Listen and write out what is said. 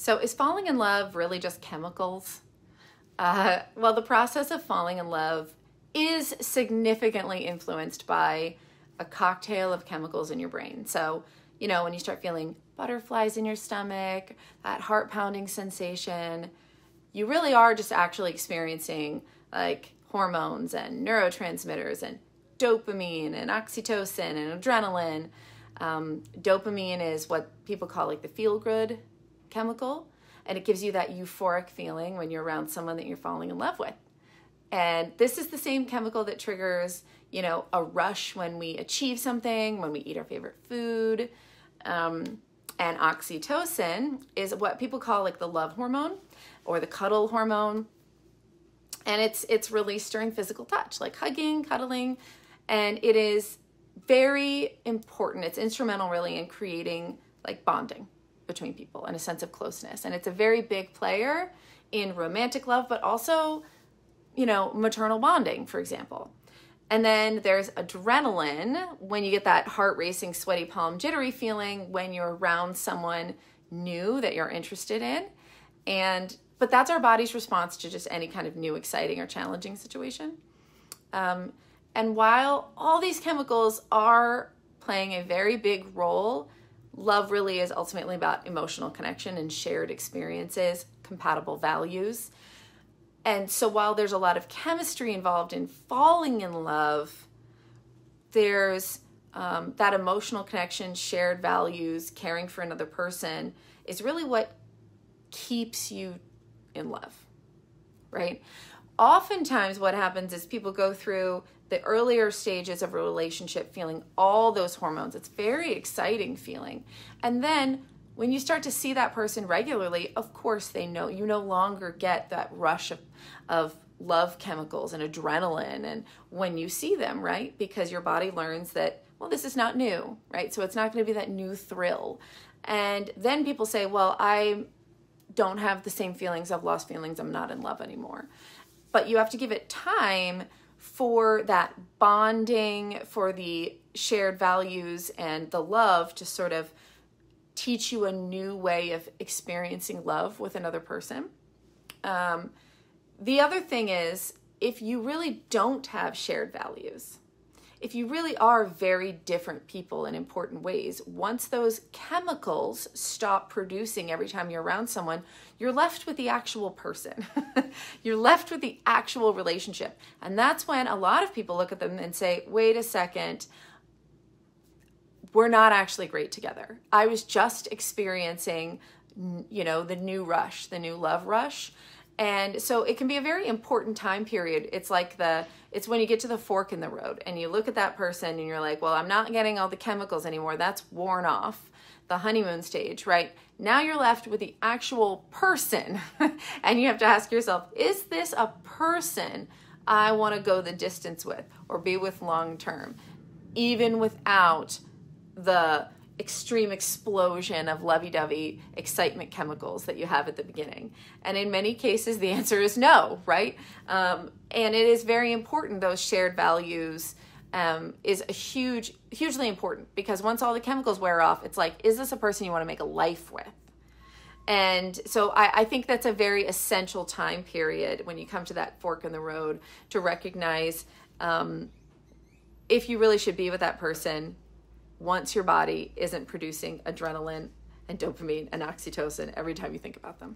So is falling in love really just chemicals? Well, the process of falling in love is significantly influenced by a cocktail of chemicals in your brain. So, you know, when you start feeling butterflies in your stomach, that heart pounding sensation, you really are just actually experiencing like hormones and neurotransmitters and dopamine and oxytocin and adrenaline. Dopamine is what people call like the feel-good chemical, and it gives you that euphoric feeling when you're around someone that you're falling in love with. And this is the same chemical that triggers, you know, a rush when we achieve something, when we eat our favorite food. And oxytocin is what people call like the love hormone or the cuddle hormone. And it's released during physical touch, like hugging, cuddling. And it is very important. It's instrumental really in creating like bonding between people and a sense of closeness. And it's a very big player in romantic love, but also, you know, maternal bonding, for example. And then there's adrenaline, when you get that heart racing, sweaty palm, jittery feeling when you're around someone new that you're interested in. But that's our body's response to just any kind of new, exciting or challenging situation. And while all these chemicals are playing a very big role, love really is ultimately about emotional connection and shared experiences, compatible values. And so while there's a lot of chemistry involved in falling in love, there's that emotional connection, shared values, caring for another person is really what keeps you in love, right? Oftentimes what happens is people go through the earlier stages of a relationship feeling all those hormones. It's very exciting feeling. And then when you start to see that person regularly, of course they know you no longer get that rush of love chemicals and adrenaline and when you see them, right? Because your body learns that, well, this is not new, right? So it's not going to be that new thrill. And then people say, well, I don't have the same feelings. I've lost feelings. I'm not in love anymore. But you have to give it time for that bonding, for the shared values and the love to sort of teach you a new way of experiencing love with another person. The other thing is, if you really don't have shared values, if you really are very different people in important ways, once those chemicals stop producing every time you're around someone, you're left with the actual person. You're left with the actual relationship. And that's when a lot of people look at them and say, wait a second, we're not actually great together. I was just experiencing, you know, the new rush, the new love rush. And so it can be a very important time period. It's like it's when you get to the fork in the road and you look at that person and you're like, well, I'm not getting all the chemicals anymore. That's worn off, the honeymoon stage, right? Now you're left with the actual person. And you have to ask yourself, is this a person I want to go the distance with or be with long term, even without the extreme explosion of lovey-dovey excitement chemicals that you have at the beginning? And in many cases, the answer is no, right? And it is very important, those shared values is hugely important, because once all the chemicals wear off, it's like, is this a person you want to make a life with? And so I think that's a very essential time period when you come to that fork in the road to recognize if you really should be with that person once your body isn't producing adrenaline and dopamine and oxytocin every time you think about them.